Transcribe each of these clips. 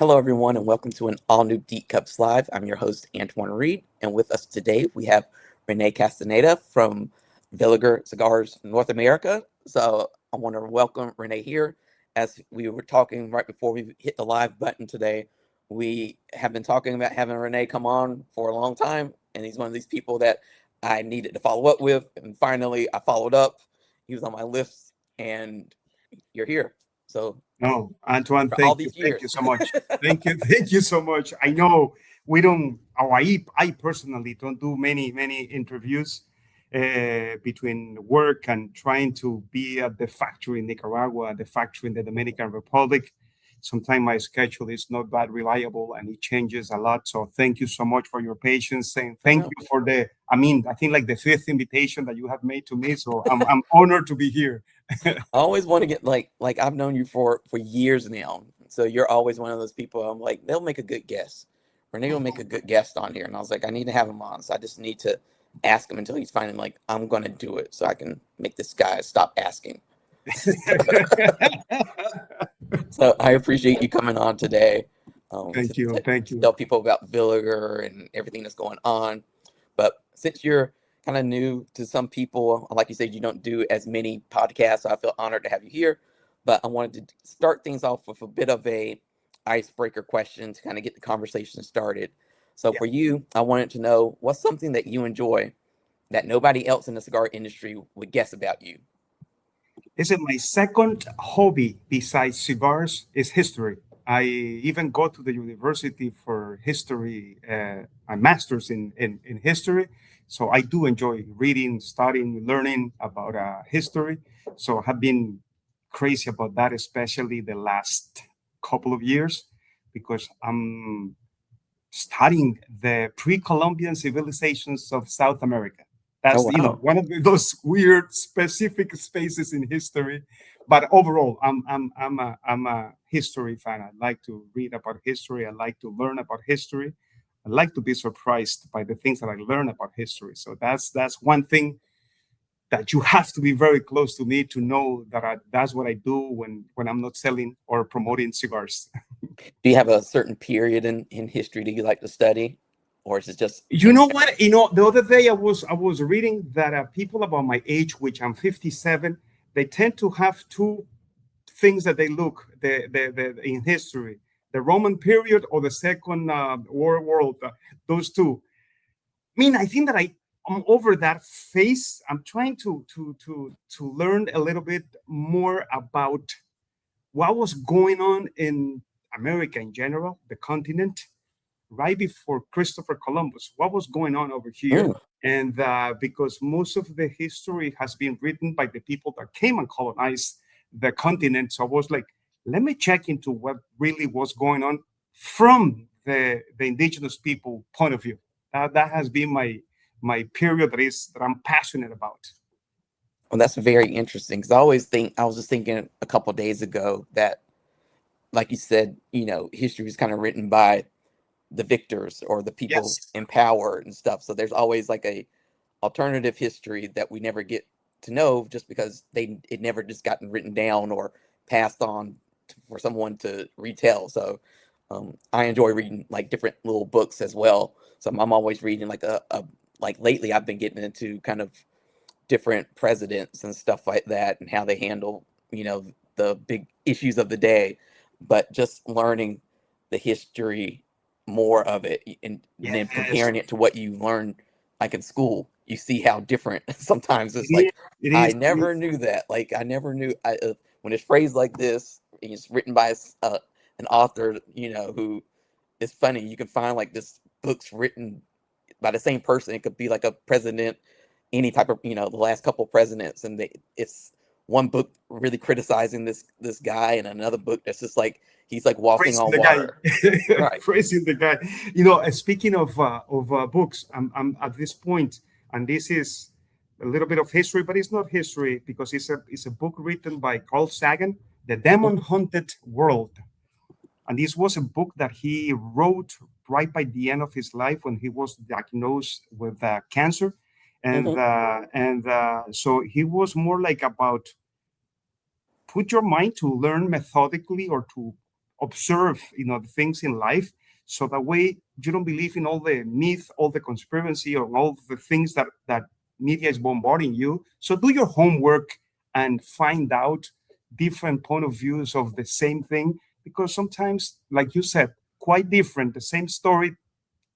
Hello, everyone, and welcome to an all-new Deep Cups Live. I'm your host, Antoine Reid, and with us today we have René Castañeda from Villiger Cigars North America. So I want to welcome René here. As we were talking right before we hit the live button today, we have been talking about having René come on for a long time, and he's one of these people that I needed to follow up with, and finally I followed up. He was on my list, and you're here. So No, Antoine, for all thank you. these Thank you years. so much. Thank you. Thank you so much. I know we don't, or I personally don't do many interviews between work and trying to be at the factory in Nicaragua, at the factory in the Dominican Republic. Sometimes my schedule is not that reliable and it changes a lot. So thank you so much for your patience and I thank know. you for I think like the fifth invitation that you have made to me. So I'm honored to be here. I always want to get like I've known you for years now, so you're always one of those people. I'm like, they'll make a good guest. Renee will make a good guest on here, and I was like, I need to have him on. So I just need to ask him until he's finally like, I'm gonna do it, so I can make this guy stop asking. So I appreciate you coming on today Thank you. Thank to you. tell people about Villiger and everything that's going on. But since you're kind of new to some people, like you said, you don't do as many podcasts, so I feel honored to have you here. But I wanted to start things off with a bit of a icebreaker question to kind of get the conversation started. So Yeah. for you, I wanted to know what's something that you enjoy that nobody else in the cigar industry would guess about you. This is my second hobby besides cigars is history. I even go to the university for history, a master's in history. So I do enjoy reading, studying, learning about history. So I have been crazy about that, especially the last couple of years, because I'm studying the pre-Columbian civilizations of South America. Oh That's wow. one of those weird specific spaces in history. But overall, I'm a history fan. I like to read about history. I like to learn about history. I like to be surprised by the things that I learn about history. So that's one thing that you have to be very close to me to know that that's what I do when I'm not selling or promoting cigars. Do you have a certain period in history that you like to study, or is it just You in know general? what? The other day I was reading that people about my age, which I'm 57, they tend to have two things that they look the in history: the Roman period or the Second World. Those two. I think that I'm over that phase. I'm trying to learn a little bit more about what was going on in America in general, the continent, right before Christopher Columbus. What was going on over here? Mm, And because most of the history has been written by the people that came and colonized the continent. So I was like, let me check into what really was going on from the indigenous people point of view. That has been my period that I'm passionate about. well, that's very interesting because I was just thinking a couple of days ago that, like you said, history is kind of written by the victors or the people Yes. in power and stuff. So there's always like a alternative history that we never get to know just because it never just gotten written down or passed on for someone to retell. So I enjoy reading like different little books as well. So I'm always reading like a like lately I've been getting into kind of different presidents and stuff like that and how they handle the big issues of the day, but just learning the history more of it and then Yes. comparing it to what you learn like in school, you see how different sometimes It it's is. like It I is. It never is. knew that, like I never knew when it's phrased like this, it's written by an author who is funny. You can find like this books written by the same person. It could be like a president, any type of the last couple presidents, and it's one book really criticizing this guy, and another book that's just like he's like walking Praising on the water. guy, Right. praising the guy. Speaking of books, I'm at this point, and this is a little bit of history, but it's not history because it's a book written by Carl Sagan, The Demon Mhm, Haunted World, and this was a book that he wrote right by the end of his life when he was diagnosed with cancer, and mhm. so he was more like about put your mind to learn methodically or to observe, the things in life. So that way you don't believe in all the myth, all the conspiracy, or all the things that media is bombarding you. So do your homework and find out different point of views of the same thing, because sometimes, like you said, quite different. The same story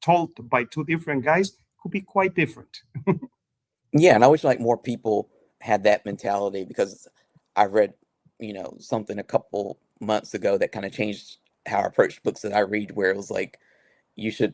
told by two different guys could be quite different. Yeah, and I wish like more people had that mentality, because I read, something a couple months ago that kind of changed how I approach books that I read, where it was like you should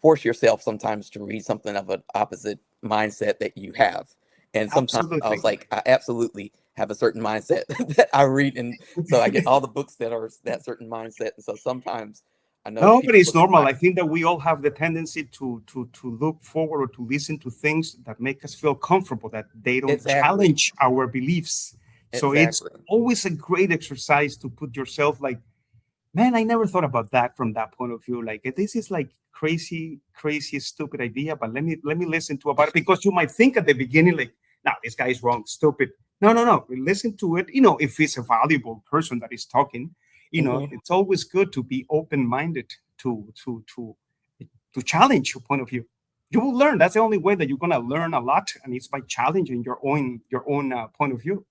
force yourself sometimes to read something of an opposite mindset that you have. And sometimes I was Absolutely. like, I absolutely have a certain mindset that I read, and so I get all the books that are that certain mindset. And so sometimes I know No, but people it's look at normal. my I think that we all have the tendency to look forward or to listen to things that make us feel comfortable, that they don't exactly, challenge our beliefs. So it's exactly. always a great exercise to put yourself like, man, I never thought about that from that point of view. Like, this is like crazy, stupid idea, but let me listen to about it, because you might think at the beginning like, no, this guy is wrong, stupid. No. Listen to it. If it's a valuable person that is talking, Hmm. it's always good to be open-minded to challenge your point of view. You will learn. That's the only way that you're gonna learn a lot, and it's by challenging your own point of view.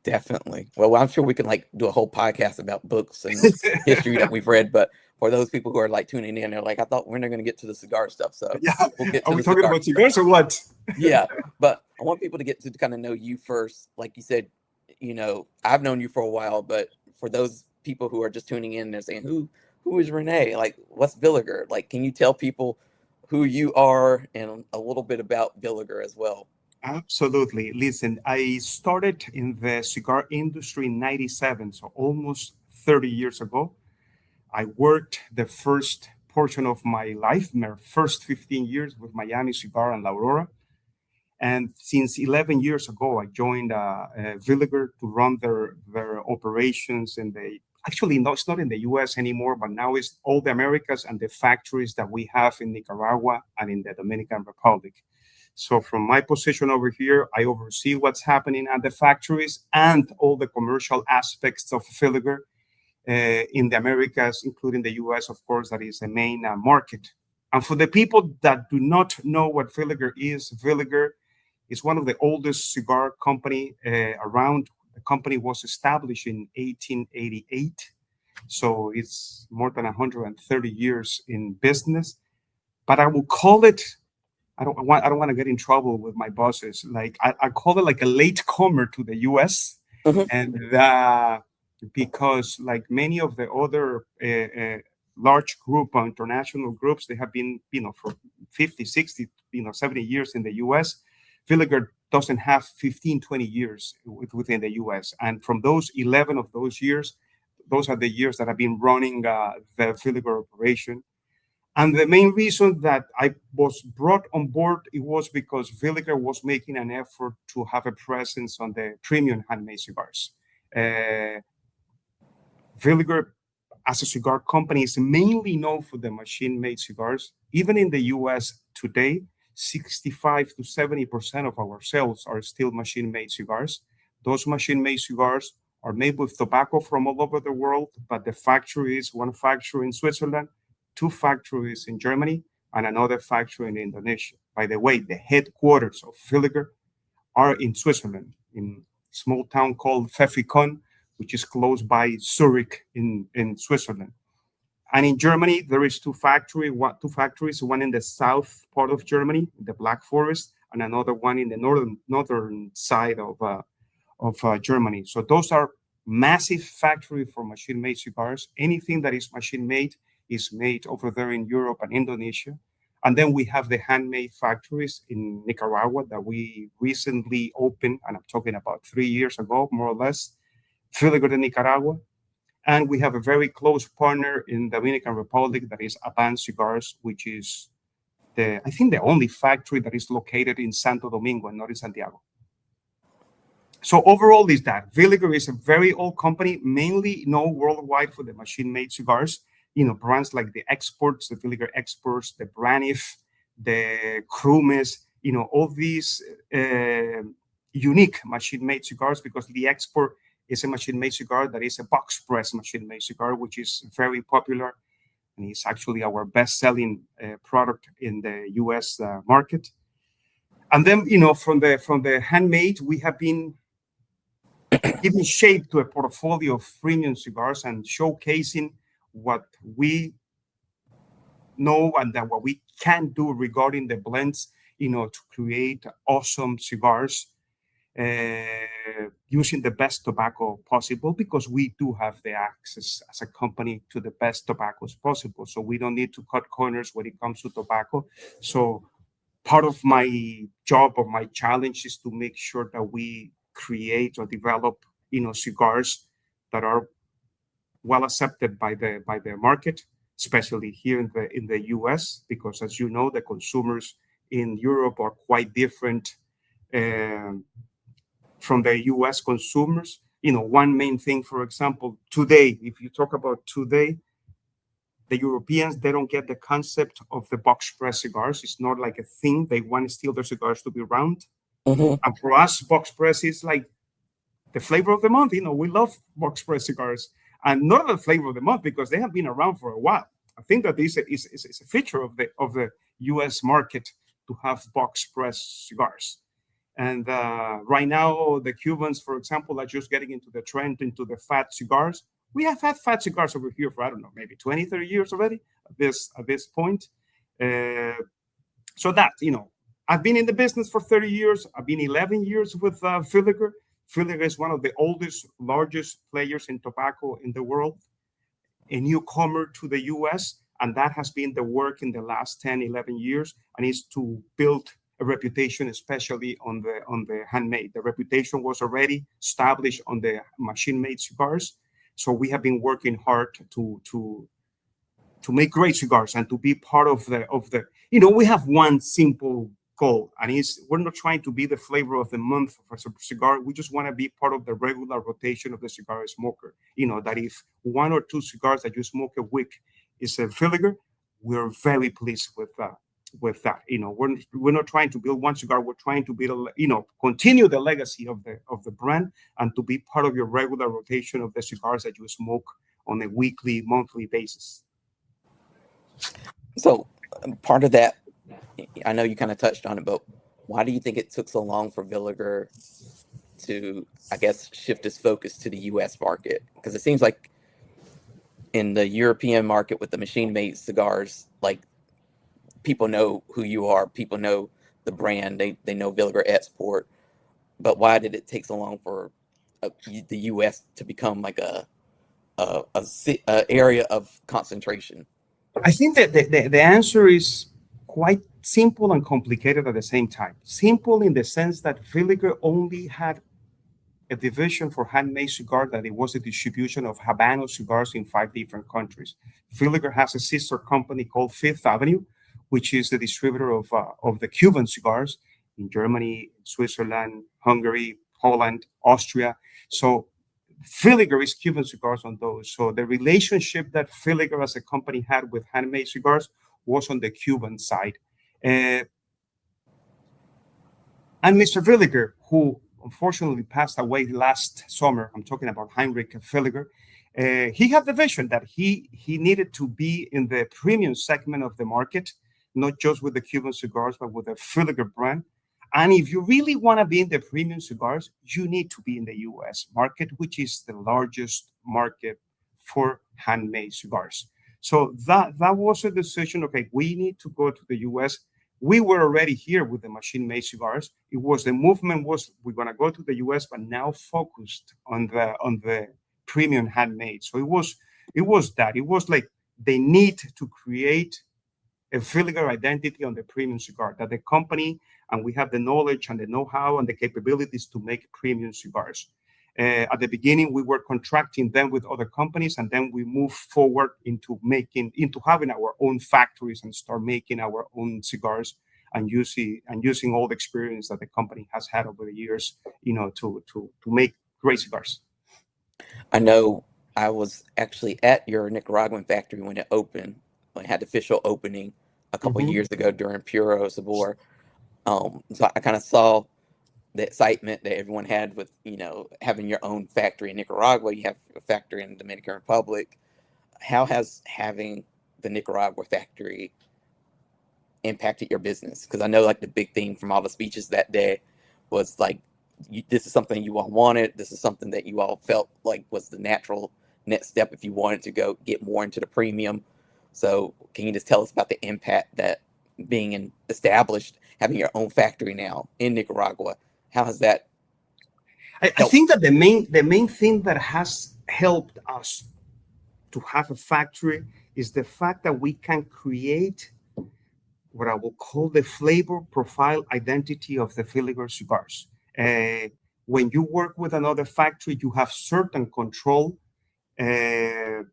Definitely. Well, I'm sure we can like do a whole podcast about books and history that we've read, but for those people who are like tuning in, they're like, I thought we're not going to get to the cigar stuff, so Yeah. we'll get Are to we the talking cigar about stuff. cigars or what? Yeah, but I want people to get to kind of know you first. Like you said, I've known you for a while, but for those people who are just tuning in and they're saying, who is René? Like, what's Villiger? Like, can you tell people who you are and a little bit about Villiger as well? Absolutely. Listen, I started in the cigar industry in 97, so almost 30 years ago. I worked the first portion of my life, my first 15 years with Miami Cigar and La Aurora. And since 11 years ago, I joined Villiger to run their operations in the, actually, no, it's not in the US anymore, but now it's all the Americas and the factories that we have in Nicaragua and in the Dominican Republic. So from my position over here, I oversee what's happening at the factories and all the commercial aspects of Villiger in the Americas, including the US, of course, that is the main market. And for the people that do not know what Villiger is one of the oldest cigar company around. The company was established in 1888, so it's more than 130 years in business. But I will call it. I don't want to get in trouble with my bosses. Like I call it like a late comer to the U.S. Hmm. and because like many of the other large group international groups, they have been for 50, 60, 70 years in the U.S. Villiger doesn't have 15, 20 years within the U.S. And from those 11 of those years, those are the years that have been running the Villiger operation. And the main reason that I was brought on board, it was because Villiger was making an effort to have a presence on the premium handmade cigars. Uh, Villiger, as a cigar company, is mainly known for the machine-made cigars. Even in the U.S. today, 65 to 70% of our sales are still machine-made cigars. Those machine-made cigars are made with tobacco from all over the world, but the factory is one factory in Switzerland, two factories in Germany, and another factory in Indonesia. By the way, the headquarters of Villiger are in Switzerland, in a small town called Pfeffikon, which is close by Zurich in Switzerland. And in Germany, there is two factories, one in the south part of Germany, the Black Forest, and another one in the northern side of Germany. So those are massive factory for machine-made cigars. Anything that is machine-made is made over there in Europe and Indonesia. And then we have the handmade factories in Nicaragua that we recently opened, and I'm talking about 3 years ago, more or less, Villiger de Nicaragua. And we have a very close partner in the Dominican Republic that is Aban Cigars, which is I think the only factory that is located in Santo Domingo and not in Santiago. So overall is that Villiger is a very old company, mainly known worldwide for the machine-made cigars. Brands like the Exports, the Villiger Exports, the Braniff, the Krumes, all these unique machine-made cigars, because the Export is a machine-made cigar that is a box press machine-made cigar, which is very popular, and it's actually our best-selling product in the U.S. Market. And then, from the handmade, we have been giving shape to a portfolio of premium cigars and showcasing what we know and that what we can do regarding the blends, to create awesome cigars using the best tobacco possible, because we do have the access as a company to the best tobaccos possible. So we don't need to cut corners when it comes to tobacco. So part of my job or my challenge is to make sure that we create or develop, cigars that are well accepted by the market, especially here in the US, because as you know, the consumers in Europe are quite different from the US consumers. One main thing, for example, today, if you talk about today, the Europeans, they don't get the concept of the box press cigars. It's not like a thing. They want still their cigars to be round. Mm-hmm. And for us, box press is like the flavor of the month. We love box press cigars, and not the flavor of the month because they have been around for a while. I think that this is a feature of the U.S. market to have box press cigars. And right now, the Cubans, for example, are just getting into the trend into the fat cigars. We have had fat cigars over here for, I don't know, maybe 20, 30 years already at this point. So that, I've been in the business for 30 years. I've been 11 years with Villiger. Villiger is one of the oldest, largest players in tobacco in the world, a newcomer to the U.S., and that has been the work in the last 10, 11 years, and is to build a reputation, especially on the handmade. The reputation was already established on the machine-made cigars, so we have been working hard to make great cigars and to be part of the. We have one simple goal, and we're not trying to be the flavor of the month for a cigar. We just want to be part of the regular rotation of the cigar smoker. That if one or two cigars that you smoke a week is a Villiger, we're very pleased with that. We're not trying to build one cigar. We're trying to build, continue the legacy of the brand and to be part of your regular rotation of the cigars that you smoke on a weekly, monthly basis. So part of that, I know you kind of touched on it, but why do you think it took so long for Villiger to, I guess, shift its focus to the U.S. market? Because it seems like in the European market with the machine-made cigars, like, people know who you are, people know the brand, they know Villiger Export. But why did it take so long for the U.S. to become like a area of concentration? I think that the answer is quite simple and complicated at the same time. Simple in the sense that Villiger only had a division for handmade cigar, that it was a distribution of Habano cigars in 5 different countries. Villiger has a sister company called Fifth Avenue, which is the distributor of the Cuban cigars in Germany, Switzerland, Hungary, Poland, Austria. So Villiger is Cuban cigars on those. So the relationship that Villiger as a company had with handmade cigars was on the Cuban side. And Mr. Villiger, who unfortunately passed away last summer, I'm talking about Heinrich Villiger, he had the vision that he needed to be in the premium segment of the market, not just with the Cuban cigars, but with the Villiger brand. And if you really want to be in the premium cigars, you need to be in the U.S. market, which is the largest market for handmade cigars. So that was a decision. Okay, we need to go to the U.S. We were already here with the machine-made cigars. It was the movement was we're going to go to the U.S., but now focused on the premium handmade. So it was that. It was like they need to create a Villiger identity on the premium cigar, that the company, and we have the knowledge and the know-how and the capabilities to make premium cigars. At the beginning, we were contracting them with other companies, and then we moved forward into having our own factories and start making our own cigars and using all the experience that the company has had over the years, to make great cigars. I know I was actually at your Nicaraguan factory when it opened. It had the official opening a couple of years ago during Puro Sabor. So I kind of saw the excitement that everyone had with having your own factory in Nicaragua. You have a factory in the Dominican Republic. How has having the Nicaragua factory impacted your business? Because I know like the big theme from all the speeches that day was like, this is something you all wanted. This is something that you all felt like was the natural next step if you wanted to go get more into the premium. So can you just tell us about the impact that established, having your own factory now in Nicaragua, how has that I helped? think that the main thing that has helped us to have a factory is the fact that we can create what I will call the flavor profile identity of the Villiger cigars. When you work with another factory, you have certain control uh,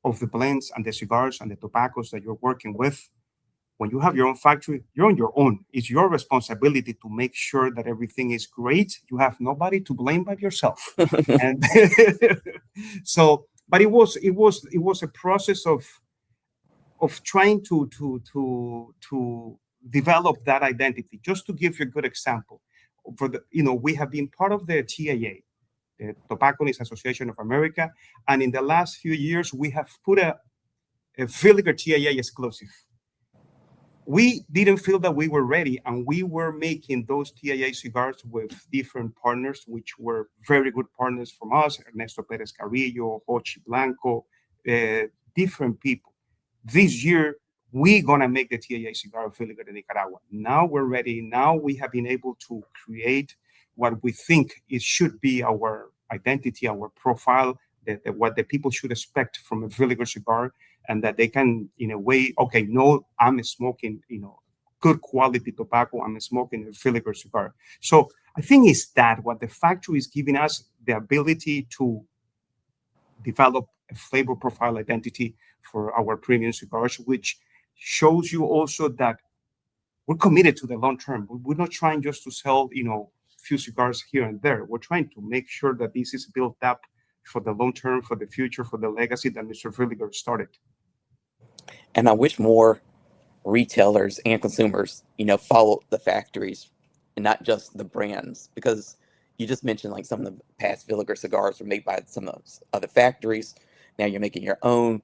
of the blends and the cigars and the tobaccos that you're working with. When you have your own factory, you're on your own. It's your responsibility to make sure that everything is great. You have nobody to blame but yourself. And but it was a process of trying to develop that identity. Just to give you a good example, we have been part of the TAA, the Tobacconists Association of America, and in the last few years we have put a Villiger TAA exclusive. We didn't feel that we were ready, and we were making those TAA cigars with different partners, which were very good partners from us: Ernesto Perez Carrillo, Hochi Blanco, different people. This year, we're going to make the TAA cigar of Villiger de Nicaragua. Now we're ready. Now we have been able to create what we think it should be our identity, our profile, what the people should expect from a Villiger cigar, and that they can, in a way, okay, no, I'm smoking, good quality tobacco. I'm smoking a Villiger cigar. So I think it's that what the factory is giving us the ability to develop a flavor profile identity for our premium cigars, which shows you also that we're committed to the long term. We're not trying just to sell, few cigars here and there. We're trying to make sure that this is built up for the long term, for the future, for the legacy that Mr. Villiger started. And I wish more retailers and consumers, follow the factories and not just the brands, because you just mentioned like some of the past Villiger cigars were made by some of those other factories. Now you're making your own,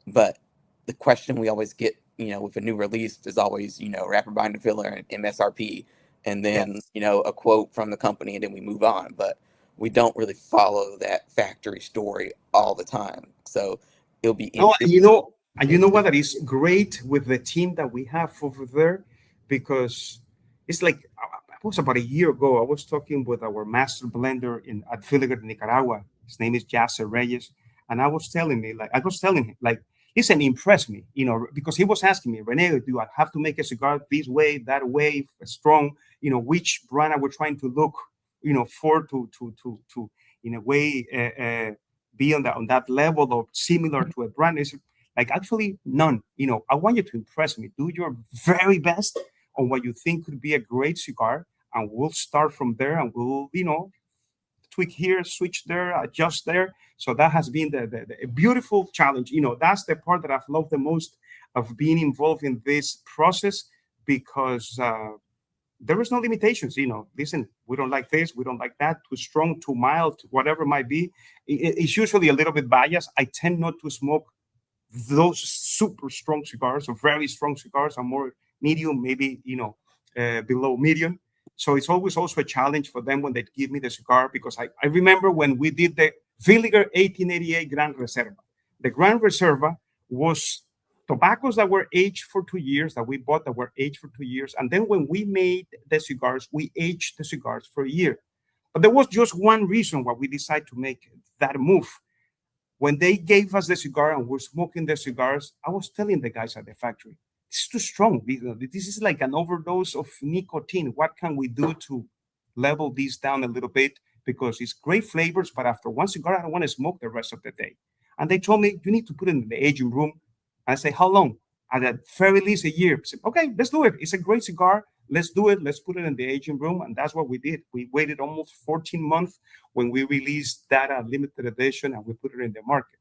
but the question we always get, with a new release is always, wrapper binder filler and MSRP, and then Yes. a quote from the company, and then we move on. But we don't really follow that factory story all the time. So it'll be in. No, and you know what? That is great with the team that we have over there, because it's like it was about a year ago. I was talking with our master blender at Villiger, Nicaragua. His name is Yasser Reyes, and I was telling him, like, listen, impress me, because he was asking me, Rene, do I have to make a cigar this way, that way, strong? Which brand I was trying to look, for to in a way. Be on that level or similar to a brand. Is like, actually none. I want you to impress me. Do your very best on what you think could be a great cigar, and we'll start from there, and we'll tweak here, switch there, adjust there. So that has been the beautiful challenge. That's the part that I've loved the most of being involved in this process, because there is no limitations. Listen, we don't like this, we don't like that, too strong, too mild, whatever it might be. It's usually a little bit biased. I tend not to smoke those super strong cigars or very strong cigars. I'm more medium, maybe, below medium. So it's always also a challenge for them when they give me the cigar, because I remember when we did the Villiger 1888 Gran Reserva. The Gran Reserva was tobaccos that were aged for 2 years, that we bought that were aged for 2 years. And then when we made the cigars, we aged the cigars for a year. But there was just one reason why we decided to make that move. When they gave us the cigar and we're smoking the cigars, I was telling the guys at the factory, this is too strong. This is like an overdose of nicotine. What can we do to level this down a little bit? Because it's great flavors, but after one cigar, I don't want to smoke the rest of the day. And they told me, you need to put it in the aging room. I say, how long? At the very least a year. I said, okay, let's do it. It's a great cigar. Let's do it. Let's put it in the aging room. And that's what we did. We waited almost 14 months when we released that limited edition, and we put it in the market.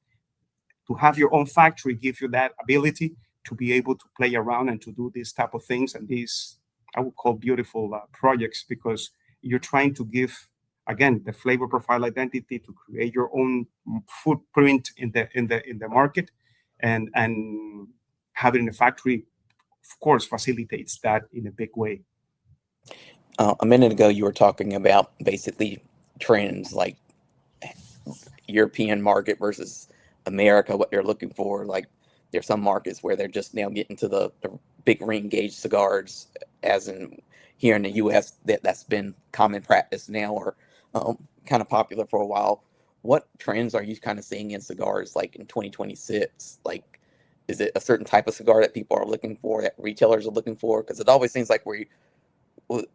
To have your own factory give you that ability to be able to play around and to do these type of things, and these, I would call, beautiful projects, because You're trying to give, again, the flavor profile identity to create your own footprint in the market, and having a factory, of course, facilitates that in a big way. A minute ago, you were talking about basically trends like European market versus America, what they're looking for. Like there's some markets where they're just now getting to the big ring gauge cigars, as in here in the U.S. That's been common practice now, or kind of popular for a while. What trends are you kind of seeing in cigars like in 2026? Like, is it a certain type of cigar that people are looking for, that retailers are looking for? Because it always seems like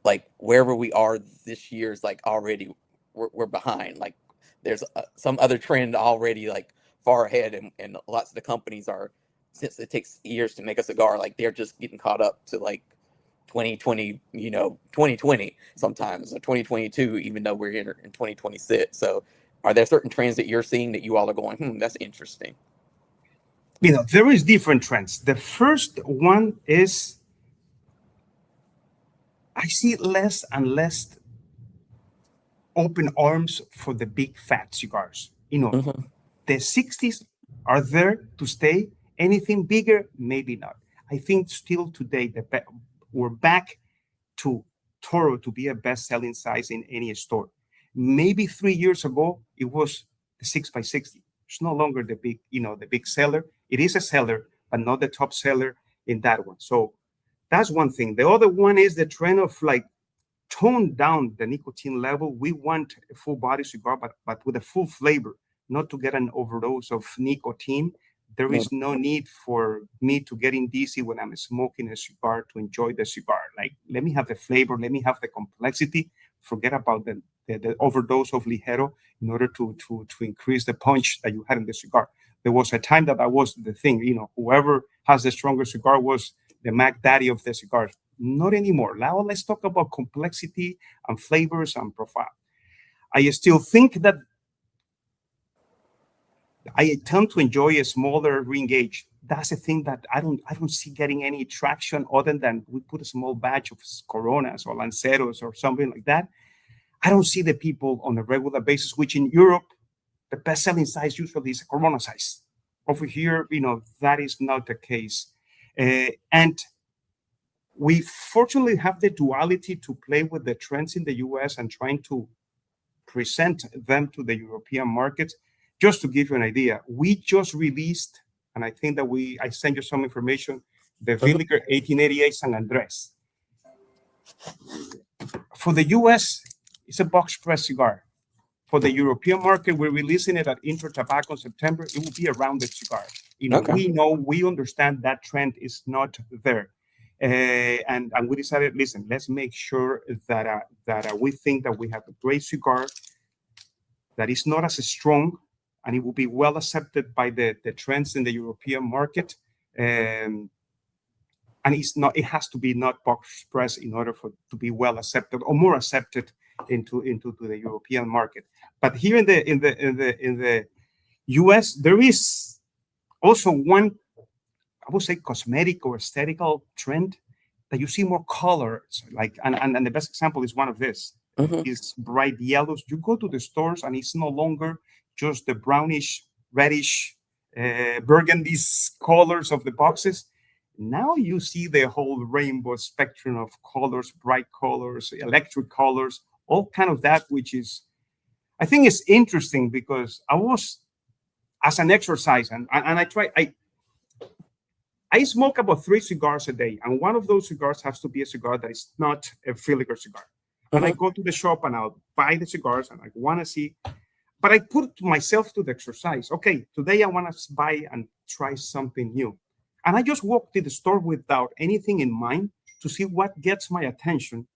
like wherever we are this year is like already we're behind. Like there's some other trend already like far ahead, and lots of the companies are, since it takes years to make a cigar, like they're just getting caught up to like 2020, 2020 sometimes, or 2022, even though we're in 2026. So are there certain trends that you're seeing that you all are going, that's interesting? There is different trends. The first one is I see less and less open arms for the big fat cigars. Mm-hmm. The 60s are there to stay. Anything bigger, maybe not. I think still today we're back to Toro to be a best-selling size in any store. Maybe 3 years ago it was the 6x60. It's no longer the big seller. It is a seller, but not the top seller in that one. So that's one thing. The other one is the trend of like tone down the nicotine level. We want a full body cigar, but with a full flavor, not to get an overdose of nicotine. There is no need for me to get in dizzy when I'm smoking a cigar to enjoy the cigar. Like, let me have the flavor, let me have the complexity. Forget about the overdose of ligero in order to increase the punch that you had in the cigar. There was a time that was the thing. Whoever has the stronger cigar was the Mac Daddy of the cigars. Not anymore. Now let's talk about complexity and flavors and profile. I still think that I tend to enjoy a smaller ring gauge. That's a thing that I don't see getting any traction other than we put a small batch of Coronas or Lanceros or something like that. I don't see the people on a regular basis, which in Europe, the best-selling size usually is a Corona size. Over here, that is not the case. And we fortunately have the duality to play with the trends in the US and trying to present them to the European markets. Just to give you an idea, we just released, and I think that I sent you some information, the Villiger 1888 San Andres. For the US, it's a box press cigar. For the European market, we're releasing it at Intro Tobacco in September. It will be a rounded cigar. We understand that trend is not there. And we decided, listen, let's make sure that we think that we have a great cigar that is not as strong, and it will be well accepted by the trends in the European market. And it has to be not box press in order to be well accepted or more accepted into the European market. But here in the US, there is also one, I would say, cosmetic or aesthetical trend that you see more colors. Like, and the best example is one of this. Is bright yellows. You go to the stores and it's no longer just the brownish, reddish, burgundy colors of the boxes. Now you see the whole rainbow spectrum of colors, bright colors, electric colors, all kind of that, which is, I think it's interesting because I was, as an exercise, and I smoke about 3 cigars a day, and one of those cigars has to be a cigar that is not a Villiger cigar. And I go to the shop and I'll buy the cigars and I want to see, but I put myself to the exercise. Okay, today I want to buy and try something new. And I just walk to the store without anything in mind to see what gets my attention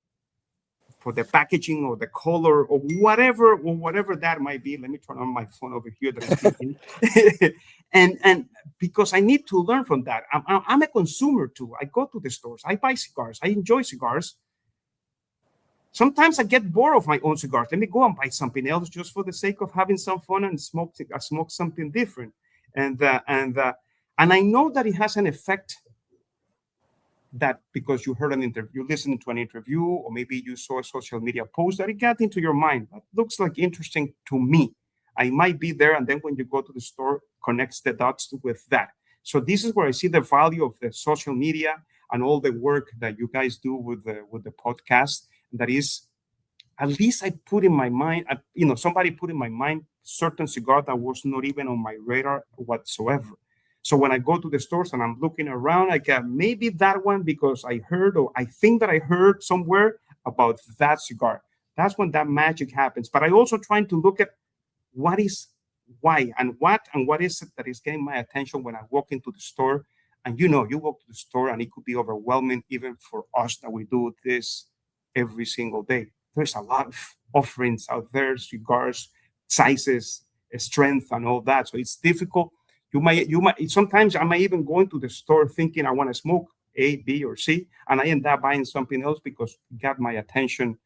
for the packaging or the color or whatever that might be. Let me turn on my phone over here that I'm speaking. and because I need to learn from that. I'm a consumer too. I go to the stores. I buy cigars. I enjoy cigars. Sometimes I get bored of my own cigars. Let me go and buy something else just for the sake of having some fun and smoke something different. And I know that it has an effect that because you heard an interview, you listened to an interview, or maybe you saw a social media post that it got into your mind. That looks like interesting to me. I might be there, and then when you go to the store, connects the dots with that. So this is where I see the value of the social media and all the work that you guys do with the podcast. That is, at least I put in my mind, somebody put in my mind certain cigar that was not even on my radar whatsoever. So when I go to the stores and I'm looking around, I can maybe that one because I heard, or I think that I heard somewhere about that cigar. That's when that magic happens. But I also trying to look at what is, why, and what is it that is getting my attention when I walk into the store. And you walk to the store and it could be overwhelming even for us that we do this every single day. There's a lot of offerings out there, cigars, sizes, strength, and all that. So it's difficult. You might sometimes I might even go into the store thinking I want to smoke A, B, or C, and I end up buying something else because it got my attention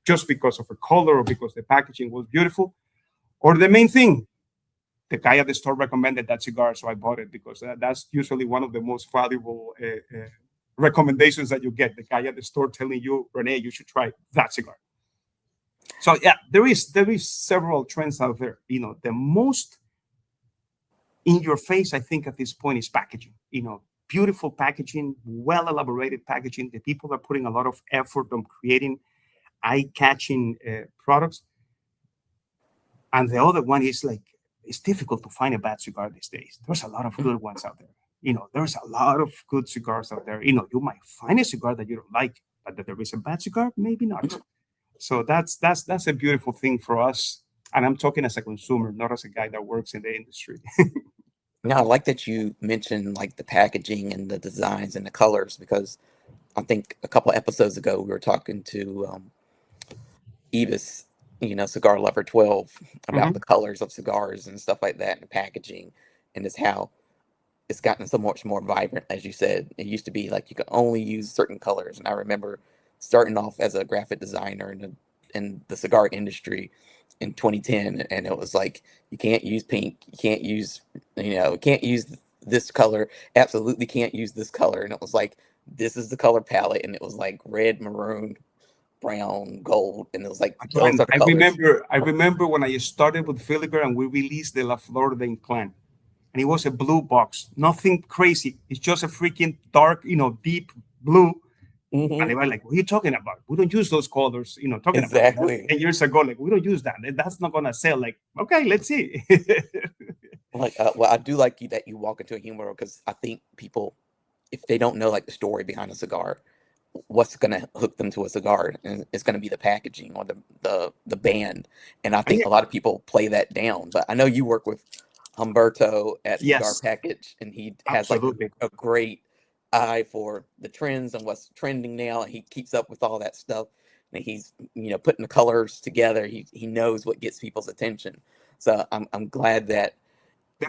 just because of the color or because the packaging was beautiful. Or the main thing, the guy at the store recommended that cigar, so I bought it because that's usually one of the most valuable recommendations that you get. The guy at the store telling you, Rene, you should try that cigar. So yeah, there is several trends out there. The most in your face, I think, at this point is packaging. Beautiful packaging, well elaborated packaging. The people are putting a lot of effort on creating eye-catching products. And the other one is like, it's difficult to find a bad cigar these days. There's a lot of good ones out there. There's a lot of good cigars out there. You might find a cigar that you don't like, but that there is a bad cigar, maybe not. So that's a beautiful thing for us. And I'm talking as a consumer, not as a guy that works in the industry. Now, I like that you mentioned like the packaging and the designs and the colors, because I think a couple episodes ago we were talking to Evis, Cigar Lover 12, about the colors of cigars and stuff like that, and the packaging, and it's how it's gotten so much more vibrant. As you said, it used to be like you could only use certain colors, and I remember starting off as a graphic designer in the cigar industry in 2010, and it was like you can't use pink, you can't use can't use this color, absolutely can't use this color, and it was like this is the color palette, and it was like red, maroon, brown, gold, and it was like those are the colors. I remember when I started with Villiger and we released the La Flor de Inclán, and it was a blue box, nothing crazy. It's just a freaking dark, deep blue. And they were like, "What are you talking about? We don't use those colors." Talking Exactly. about 10 years ago, like we don't use that. That's not gonna sell. Like, okay, let's see. Like, well, I do like that you walk into a humidor, because I think people, if they don't know like the story behind a cigar, what's gonna hook them to a cigar, and it's gonna be the packaging or the band. And I think a lot of people play that down. But I know you work with Humberto at Cigar Package, and he has like a great eye for the trends and what's trending now, and he keeps up with all that stuff, and he's putting the colors together. He knows what gets people's attention. So I'm glad that the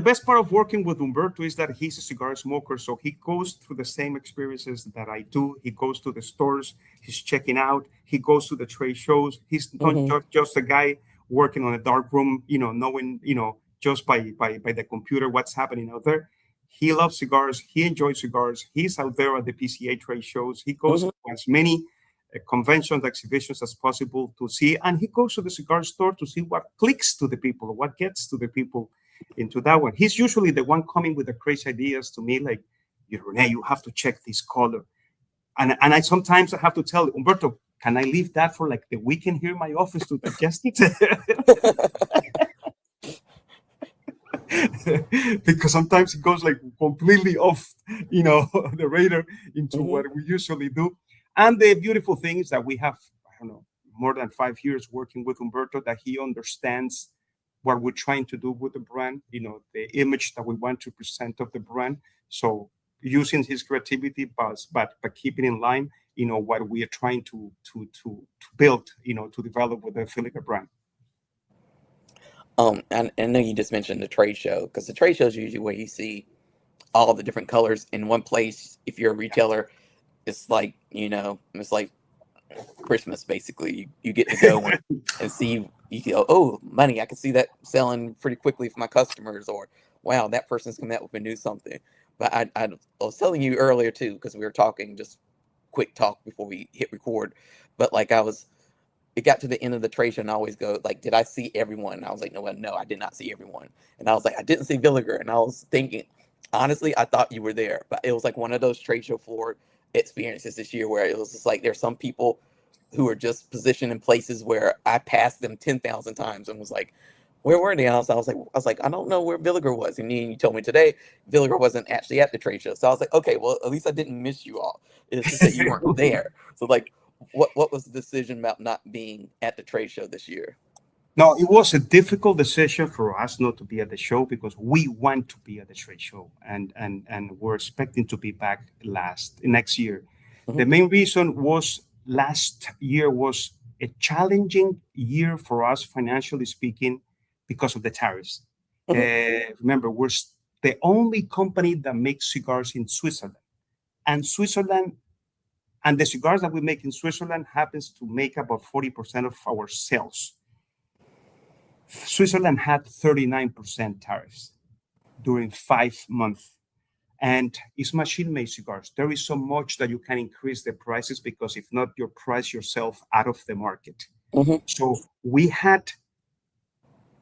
best part of working with Humberto is that he's a cigar smoker, so he goes through the same experiences that I do. He goes to the stores, he's checking out, he goes to the trade shows. He's not just a guy working on a dark room, knowing just by the computer what's happening out there. He loves cigars. He enjoys cigars. He's out there at the PCA trade shows. He goes to as many conventions, exhibitions as possible to see, and he goes to the cigar store to see what clicks to the people, what gets to the people into that one. He's usually the one coming with the crazy ideas to me, like, Rene, you have to check this color. And I sometimes have to tell Humberto, can I leave that for like the weekend here in my office to digest it? Because sometimes it goes like completely off, the radar into what we usually do. And the beautiful thing is that we have, I don't know, more than 5 years working with Humberto, that he understands what we're trying to do with the brand, the image that we want to present of the brand. So using his creativity, but keeping in line, what we are trying to build, to develop with the Villiger brand. And I know you just mentioned the trade show, because the trade show is usually where you see all the different colors in one place. If you're a retailer, it's like, it's like Christmas, basically. You get to go and see, you go, oh, money, I can see that selling pretty quickly for my customers, or wow, that person's coming out with a new something. But I was telling you earlier too, because we were talking just quick talk before we hit record. But like it got to the end of the trade show, and I always go like, "Did I see everyone?" And I was like, no, I did not see everyone." And I was like, "I didn't see Villiger," and I was thinking, honestly, I thought you were there, but it was like one of those trade show floor experiences this year where it was just like there's some people who are just positioned in places where I passed them 10,000 times and was like, where were they? And I was like, I don't know where Villiger was. And then you told me today Villiger wasn't actually at the trade show. So I was like, okay, well, at least I didn't miss you all. It's just that you weren't there. So like, what was the decision about not being at the trade show this year? No, it was a difficult decision for us not to be at the show because we want to be at the trade show, and we're expecting to be back next year. The Hmm. main reason was last year was a challenging year for us financially speaking because of the tariffs. Hmm. Remember, the only company that makes cigars in Switzerland, and Switzerland and the cigars that we make in Switzerland happens to make about 40% of our sales. Switzerland had 39% tariffs during 5 months. And it's machine made cigars. There is so much that you can increase the prices because if not, you price yourself out of the market. Hmm. So we had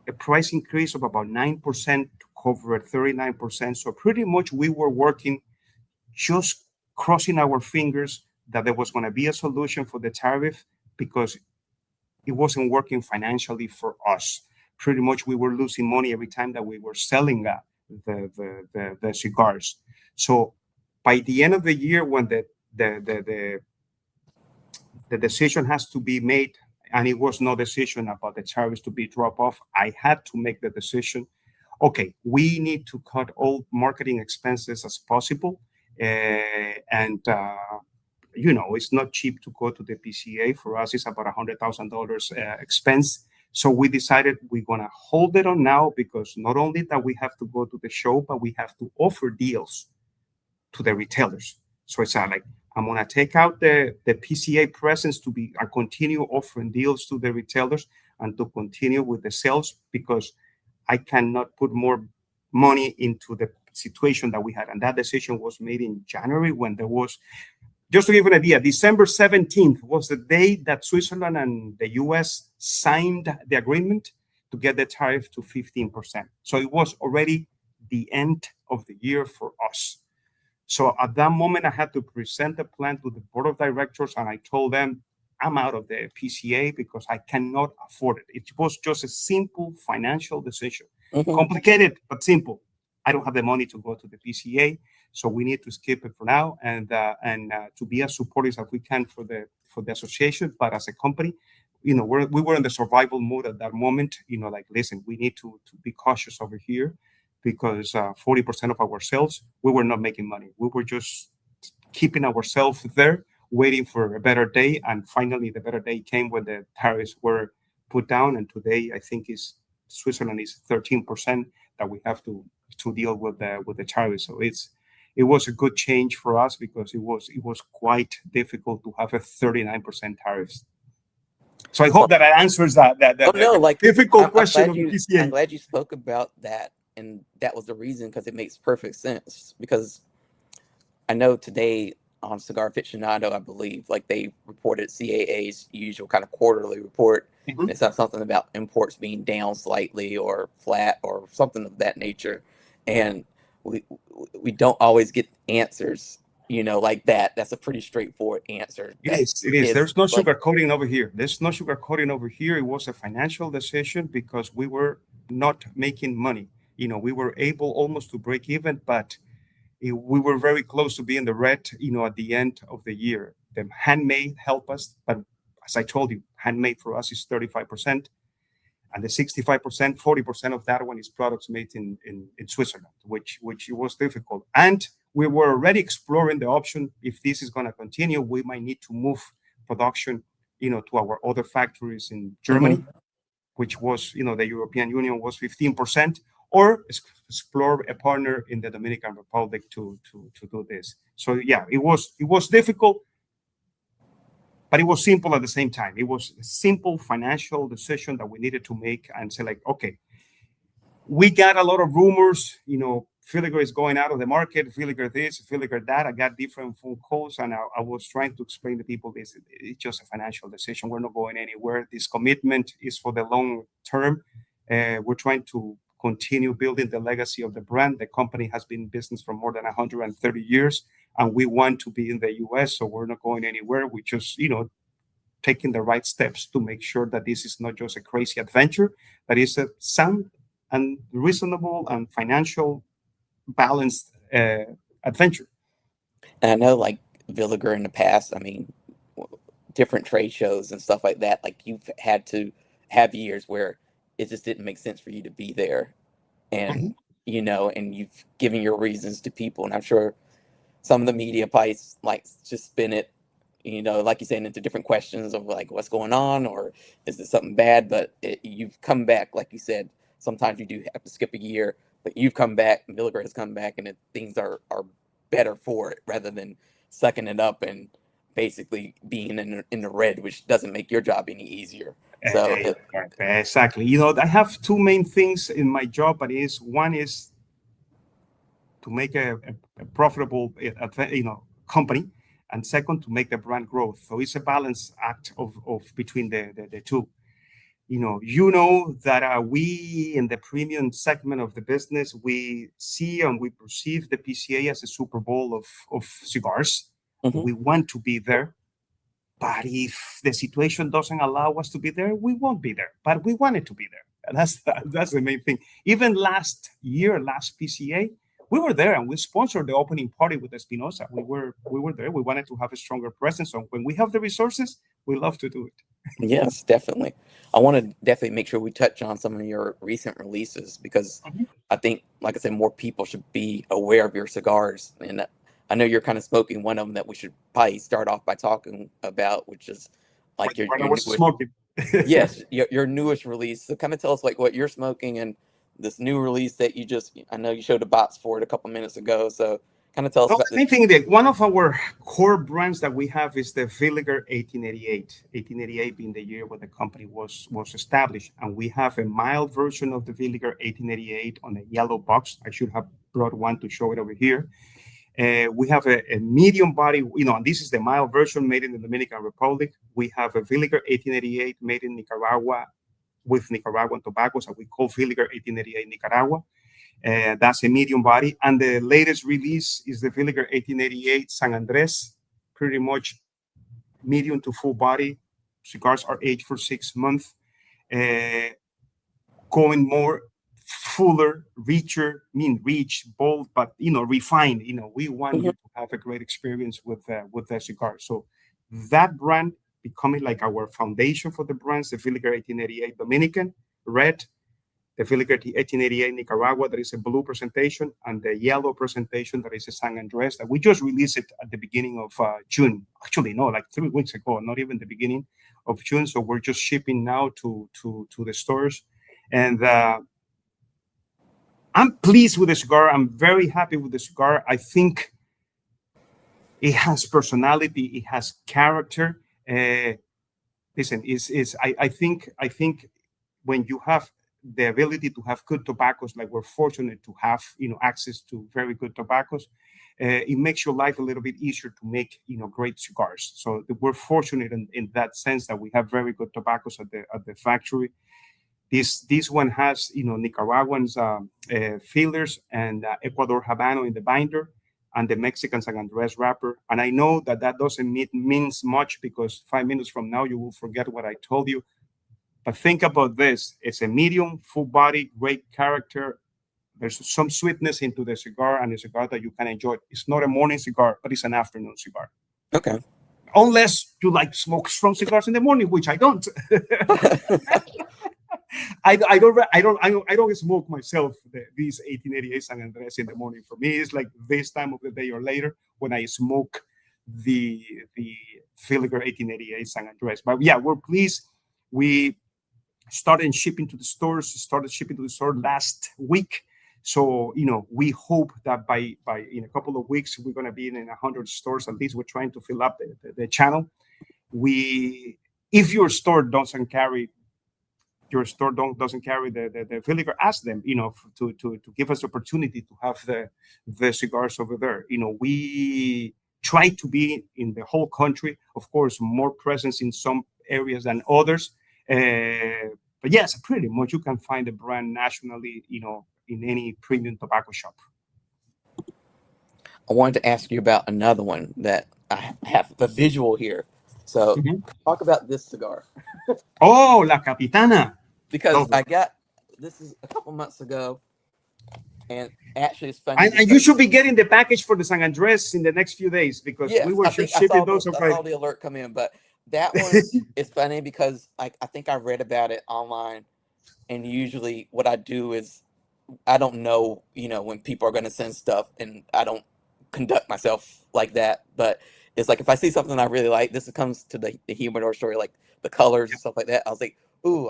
a price increase of about 9% to cover 39%. So pretty much we were working just crossing our fingers that there was going to be a solution for the tariff because it wasn't working financially for us. Pretty much we were losing money every time that we were selling the cigars. So by the end of the year, when the decision has to be made, and it was no decision about the tariffs to be dropped off, I had to make the decision. Okay, we need to cut all marketing expenses as possible, and it's not cheap to go to the PCA. For us, it's about $100,000 expense. So we decided we're going to hold it on now because not only that we have to go to the show, but we have to offer deals to the retailers. So it's like, I'm going to take out the PCA presence to be and continue offering deals to the retailers and to continue with the sales because I cannot put more money into the situation that we had. And that decision was made in January when there was, just to give you an idea, December 17th was the day that Switzerland and the US signed the agreement to get the tariff to 15%. So it was already the end of the year for us. So at that moment, I had to present a plan to the board of directors, and I told them, I'm out of the PCA because I cannot afford it. It was just a simple financial decision. Hmm. Complicated, but simple. I don't have the money to go to the PCA, so we need to skip it for now and to be as supportive as we can for the association. But as a company, we were in the survival mode at that moment. Like, listen, we need to be cautious over here because 40% of our sales, we were not making money. We were just keeping ourselves there, waiting for a better day. And finally, the better day came when the tariffs were put down. And today, I think Switzerland is 13% that we have to deal with the tariffs. So it was a good change for us because it was quite difficult to have a 39% tariffs. So I hope that answers Oh no, the like difficult I'm question glad of the you I'm PCA. glad you spoke about that, and that was the reason because it makes perfect sense. Because I know today on Cigar Aficionado, I believe, like they reported CAA's usual kind of quarterly report, and Mhm. it said something about imports being down slightly or flat or something of that nature, and we we don't always get answers, like that. That's a pretty straightforward answer. It That is. It is. is There's no like, sugarcoating over here. There's no sugarcoating over here. It was a financial decision because we were not making money. We were able almost to break even, but we were very close to being the red, at the end of the year. The handmade help us, but as I told you, handmade for us is 35%, and the 65%, 40% of that one is products made in Switzerland, which it was difficult. And we were already exploring the option. If this is going to continue, we might need to move production, to our other factories in Germany, mhm. which was, the European Union was 15%, or explore a partner in the Dominican Republic to do this. So yeah, it was difficult, but it was simple at the same time. It was a simple financial decision that we needed to make and say like, okay, we got a lot of rumors, Villiger is going out of the market, Villiger this, Villiger that. I got different phone calls, and I was trying to explain to people this. It's just a financial decision. We're not going anywhere. This commitment is for the long term. We're trying to continue building the legacy of the brand. The company has been in business for more than 130 years, and we want to be in the U.S., so we're not going anywhere. We just, taking the right steps to make sure that this is not just a crazy adventure, but it's a sound and reasonable and financial balanced adventure. And I know, like Villiger in the past, I mean, different trade shows and stuff like that, like you've had to have years where it just didn't make sense for you to be there. And, and you've given your reasons to people. And I'm sure some of the media probably like just spin it, like you said, into different questions of like what's going on, or is this something bad? But you've come back, like you said, sometimes you do have to skip a year, but you've come back, Villiger has come back, and things are better for it rather than sucking it up and basically being in the red, which doesn't make your job any easier. So exactly. I have two main things in my job, but one is to make a profitable, company, and second, to make the brand growth. So it's a balance act of between the two. That we in the premium segment of the business, we see and we perceive the PCA as a Super Bowl of cigars. We want to be there, but if the situation doesn't allow us to be there, we won't be there. But we wanted to be there. And that's the main thing. Even last PCA, we were there and we sponsored the opening party with Espinosa. We were there. We wanted to have a stronger presence. So when we have the resources, we love to do it. Yes, definitely. I want to definitely make sure we touch on some of your recent releases, because I think, like I said, more people should be aware of your cigars. And I know you're kind of smoking one of them that we should probably start off by talking about, which is like your newest, smoking. Yes, your newest release. So kind of tell us like what you're smoking and this new release that I know you showed a box for it a couple minutes ago. So kind of tell us about this. Thing that one of our core brands that we have is the Villiger 1888. 1888 being the year when the company was established. And we have a mild version of the Villiger 1888 on a yellow box. I should have brought one to show it over here. We have a medium body, and this is the mild version made in the Dominican Republic. We have a Villiger 1888 made in Nicaragua with Nicaraguan tobaccos, and we call Villiger 1888 Nicaragua. That's a medium body. And the latest release is the Villiger 1888 San Andrés, pretty much medium to full body. Cigars are aged for 6 months, going more fuller, richer, rich, bold, but refined. We want you to have a great experience with the cigar. So that brand becoming like our foundation for the brands, the Villiger 1888 Dominican red, the Villiger 1888 Nicaragua, that is a blue presentation, and the yellow presentation, that is a San Andrés, that we just released it at the beginning of June. Actually, no, like 3 weeks ago, not even the beginning of June. So we're just shipping now to the stores. And I'm pleased with the cigar. I'm very happy with the cigar. I think it has personality. It has character. Listen, I think when you have the ability to have good tobaccos, like we're fortunate to have, access to very good tobaccos, it makes your life a little bit easier to make, great cigars. So we're fortunate in that sense that we have very good tobaccos at the factory. This one has, Nicaraguans fillers and Ecuador Habano in the binder, and the Mexican San Andres wrapper. And I know that doesn't means much, because 5 minutes from now you will forget what I told you. But think about this. It's a medium, full body, great character. There's some sweetness into the cigar, and a cigar that you can enjoy. It's not a morning cigar, but it's an afternoon cigar. Okay. Unless you like smoke strong cigars in the morning, which I don't. I don't smoke myself these 1888 San Andres in the morning. For me, it's like this time of the day or later when I smoke the Villiger 1888 San Andres. But yeah, we're pleased. We started shipping to the stores last week. So, we hope that by in a couple of weeks, we're going to be in 100 stores. At least we're trying to fill up the channel. If your store doesn't carry your store doesn't carry the Villiger, ask them, to give us opportunity to have the cigars over there. We try to be in the whole country, of course, more presence in some areas than others. But yes, pretty much you can find a brand nationally, in any premium tobacco shop. I wanted to ask you about another one that I have the visual here. So Mhm. talk about this cigar Oh, La Capitana. because Love it. I got this is a couple months ago, and actually it's funny And you because should be getting the package for the San Andres in the next few days, because we yes, were I just think I shipping saw those on I Friday. saw the alert come in, but that one is funny because like I think I read about it online, and usually what I do is I don't know, when people are going to send stuff, and I don't conduct myself like that. But it's like if I see something I really like, this comes to the humidor story, like the colors and stuff like that. I was like, ooh,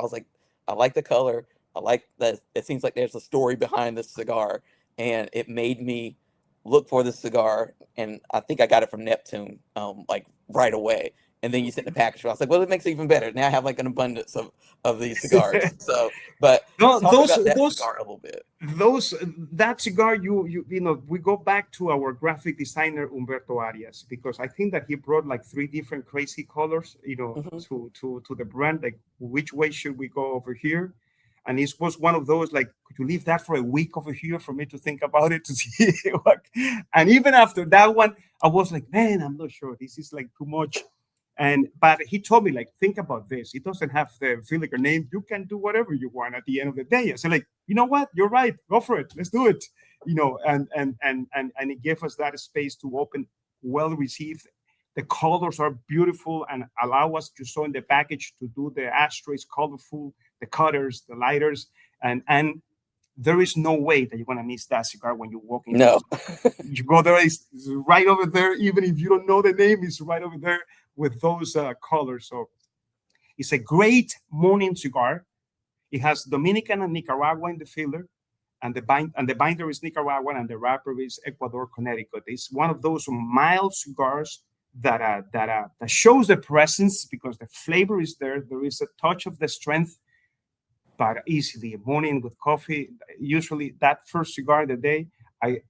I like the color. I like that. It seems like there's a story behind this cigar, and it made me look for this cigar. And I think I got it from Neptune, like right away. And then you sent the package. I was like, well, it makes it even better. Now I have like an abundance of these cigars. So, but No, talk those about that those cigar a little bit. those that cigar, we go back to our graphic designer Humberto Arias, because I think that he brought like three different crazy colors, Hmm. to the brand, like which way should we go over here. And it was one of those, like, could you leave that for a week over here for me to think about it, to see what. And even after that one, I was like, man, I'm not sure, this is like too much. But he told me, like, think about this. It doesn't have the Villiger name. You can do whatever you want at the end of the day. I said, like, you know what? You're right. Go for it. Let's do it. And it gave us that space to open, well received. The colors are beautiful and allow us to show in the package to do the ashtrays colorful, the cutters, the lighters, and there is no way that you're gonna miss that cigar when you walk into the No. store. You go there, it's right over there. Even if you don't know the name, it's right over there with those colors. So it's a great morning cigar. It has Dominican and Nicaragua in the filler, and the binder is Nicaraguan, and the wrapper is Ecuador, Connecticut. It's one of those mild cigars that shows the presence, because the flavor is there. There is a touch of the strength, but easily a morning with coffee. Usually, that first cigar of the day, I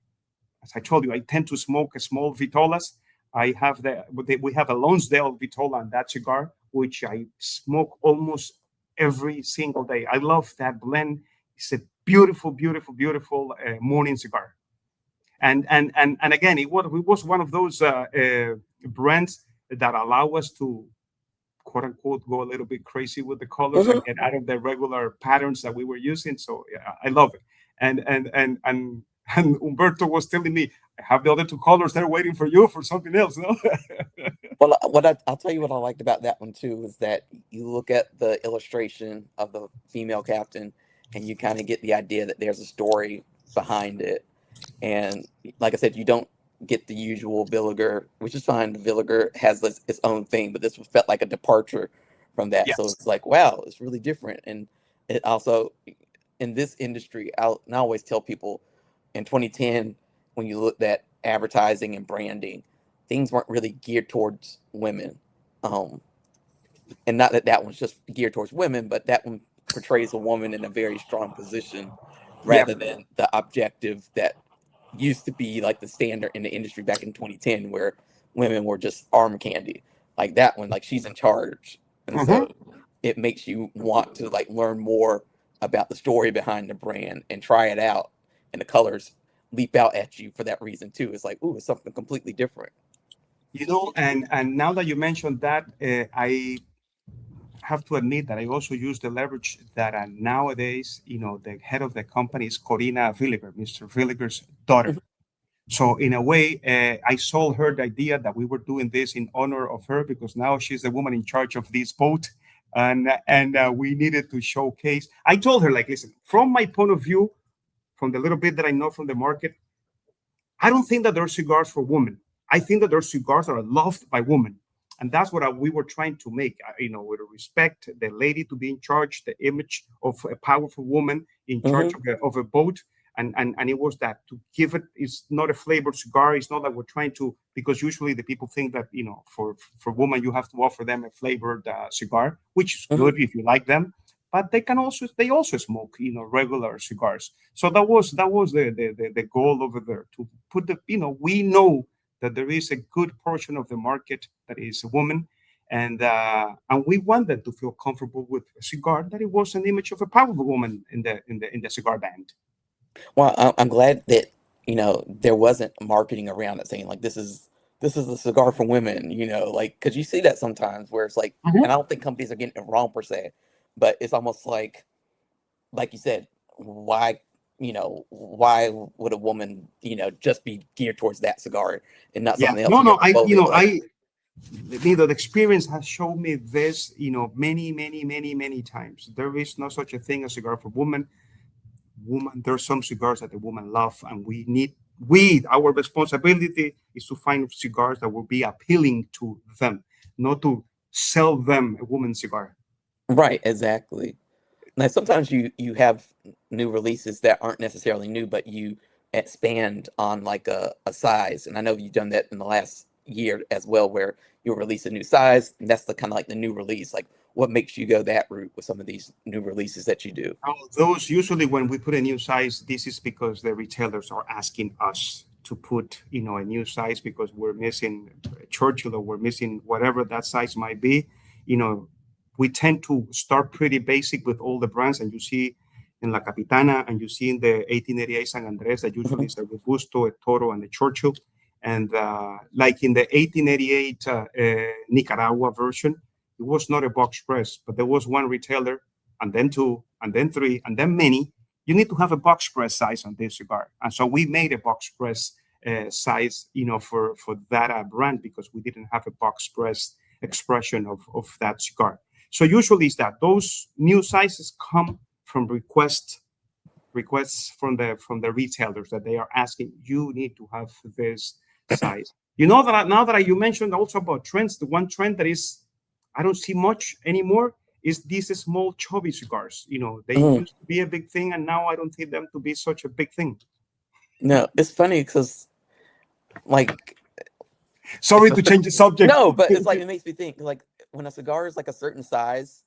as I told you, I tend to smoke a small Vitolas. I have we have a Lonsdale Vitola and that cigar, which I smoke almost every single day. I love that blend. It's a beautiful, beautiful, beautiful morning cigar. And again, it was one of those brands that allow us to, quote unquote, go a little bit crazy with the colors Hmm. and get out of the regular patterns that we were using. So yeah, I love it. And Umberto was telling me, I have the other two colors there waiting for you for something else, no? Well, I'll tell you what I liked about that one too is that you look at the illustration of the female captain, and you kind of get the idea that there's a story behind it. And like I said, you don't get the usual Villiger, which is fine. Villiger has its own thing, but this felt like a departure from that. So Yes. it's like, wow, it's really different. And it also, in this industry, and I always tell people in 2010, when you looked at advertising and branding, things weren't really geared towards women. Um, and not that that one's just geared towards women, but that one portrays a woman in a very strong position Yeah. rather than the objective that used to be like the standard in the industry back in 2010, where women were just arm candy. Like that one, like she's in charge, and Mhm. so it makes you want to like learn more about the story behind the brand and try it out, and the colors leap out at you for that reason too. It's like, ooh, it's something completely different. And now that you mentioned that, I have to admit that I also use the leverage that nowadays, the head of the company is Corina Villiger, Mr. Villiger's daughter. So in a way, I sold her the idea that we were doing this in honor of her, because now she's the woman in charge of this boat, and we needed to showcase. I told her, like, listen, from my point of view, from the little bit that I know from the market, I don't think that there are cigars for women. I think that there are cigars that are loved by women. And that's what we were trying to make, with respect, the lady to be in charge, the image of a powerful woman in charge Hmm. of a boat. And it was that, to give it's not a flavored cigar. It's not that we're trying to, because usually the people think that, for women, you have to offer them a flavored cigar, which is Hmm. good if you like them. but they also smoke, regular cigars. So that was the goal over there, to put we know that there is a good portion of the market that is a woman, and we want them to feel comfortable with a cigar that it was an image of a powerful woman in the cigar band. Well, I'm glad that there wasn't marketing around it saying like this is a cigar for women, like because you see that sometimes where it's like, and I don't think companies are getting it wrong per se, but it's almost like you said, why why would a woman just be geared towards that cigar and not Yeah, something else? no, You have no, to clothe it like the experience has shown me this, many, many, many, many times. There is no such a thing as cigar for women. There's some cigars that the woman love, and our responsibility is to find cigars that will be appealing to them, not to sell them a woman's cigar. right, exactly. Now, sometimes you have new releases that aren't necessarily new, but you expand on like a size, and I know you've done that in the last year as well, where you'll release a new size, and that's the kind of like the new release. Like, what makes you go that route with some of these new releases that you do? Those usually, when we put a new size, this is because the retailers are asking us to put, a new size because we're missing Churchill, or we're missing whatever that size might be. You know, we tend to start pretty basic with all the brands, and you see in La Capitana, and you see in the 1888 San Andres that usually is a Robusto, a Toro, and a Churchill. And like in the 1888 Nicaragua version, it was not a box press, but there was one retailer, and then two, and then three, and then many. You need to have a box press size on this cigar, and so we made a box press size, for that brand, because we didn't have a box press expression of that cigar. So usually it's that those new sizes come from requests from the retailers, that they are asking, you need to have this size. That now that you mentioned also about trends, the one trend that is I don't see much anymore is these small chubby cigars. They Mhm. used to be a big thing, and now I don't see them to be such a big thing. No, it's funny because like Sorry to change the subject. no, but it's like it makes me think like when a cigar is like a certain size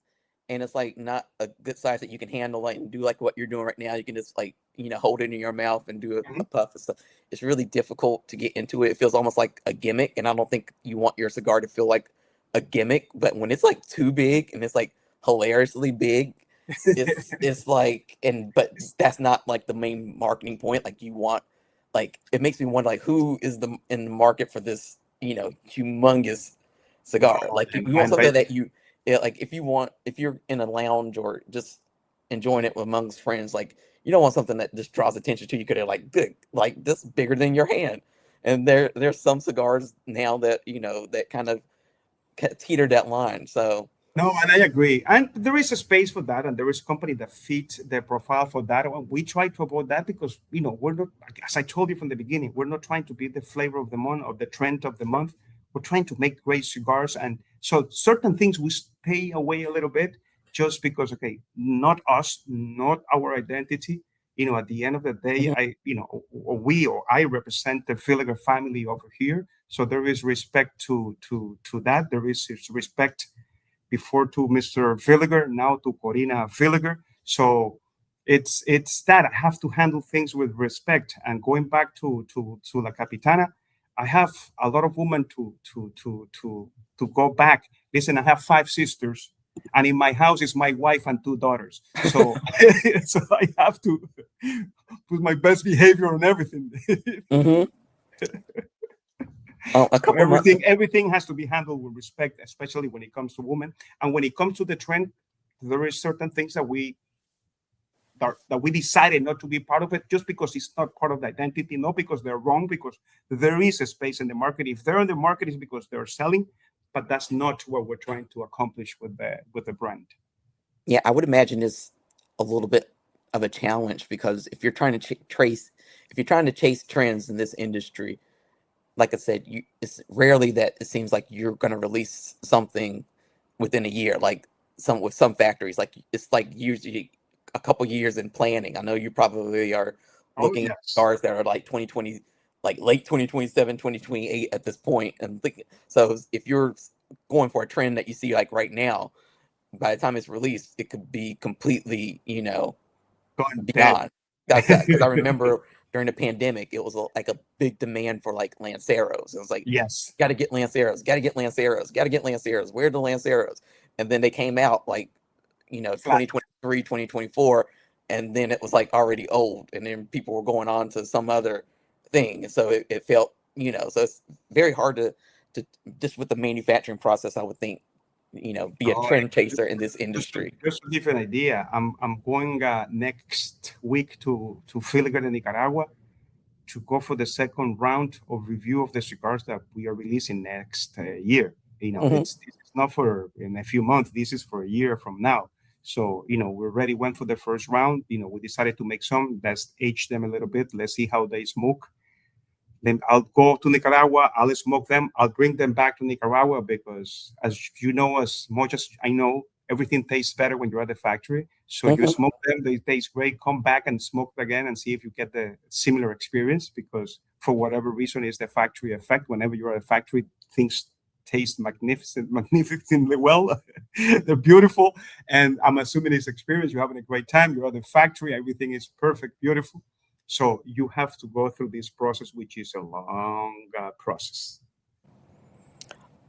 and it's like not a good size that you can handle like and do like what you're doing right now, you can just like hold it in your mouth and do a puff and stuff. It's really difficult to get into it. It feels almost like a gimmick, and I don't think you want your cigar to feel like a gimmick. But when it's like too big and it's like hilariously big, it's like but that's not like the main marketing point. Like you want like it makes me wonder like who is in the market for this humongous cigar. Oh, Like you want and something that like if you're in a lounge or just enjoying it amongst friends, like you don't want something that just draws attention to you because they're like big, like this bigger than your hand. And there's some cigars now that that kind of teeter that line. So No, and I agree. And there is a space for that, and there is a company that fit the profile for that. And we try to avoid that because we're not, as I told you from the beginning, we're not trying to be the flavor of the month or the trend of the month. We're trying to make great cigars, and so certain things we stay away a little bit just because, okay, not us, not our identity. At the end of the day, mhm, or I represent the Villiger family over here, so there is respect to that. There is respect before to Mr. Villiger, now to Corina Villiger. So it's that I have to handle things with respect. And going back to La Capitana, I have a lot of women to go back. Listen, I have 5 sisters, and in my house is my wife and 2 daughters. So so I have to put my best behavior on everything. mhm. A So couple months. everything has to be handled with respect, especially when it comes to women. And when it comes to the trend, there is certain things that we decided not to be part of it just because it's not part of the identity, not because they're wrong, because there is a space in the market. If they're in the market, it's because they're selling, but that's not what we're trying to accomplish with the brand. Yeah, I would imagine it's a little bit of a challenge because if you're trying to if you're trying to chase trends in this industry, like I said, it's rarely that it seems like you're going to release something within a year. Like with some factories, like it's like usually a couple years in planning. I know you probably are Oh looking at yes. cars that are like 2020, like late 2027, 2028 at this point, and so if you're going for a trend that you see like right now, by the time it's released, it could be completely, Gone dead. beyond. That's because I remember during the pandemic, it was like a big demand for like Lanceros. It was like, Yes, got to get Lanceros, got to get Lanceros, got to get Lanceros. Where are the Lanceros? And then they came out like, flat. 2023, 2024, and then it was like already old, and then people were going on to some other thing. So it felt, so it's very hard to just with the manufacturing process, I would think, be a Oh, trend chaser in this just to, industry. just to give you an idea, I'm going next week to Villiger, Nicaragua, to go for the second round of review of the cigars that we are releasing next year. Hmm. It's not for in a few months. This is for a year from now. So we already went for the first round. We decided to make some. Let's age them a little bit. Let's see how they smoke. Then I'll go to Nicaragua. I'll smoke them. I'll bring them back to Nicaragua because, as you know, as much as I know, everything tastes better when you're at the factory. So you Hmm. smoke them, they taste great. Come back and smoke again and see if you get the similar experience. Because for whatever reason, it's the factory effect. Whenever you're at a factory, things taste magnificently well. They're beautiful, and I'm assuming it's experience. You're having a great time. You're at the factory. Everything is perfect, beautiful. So you have to go through this process, which is a long process.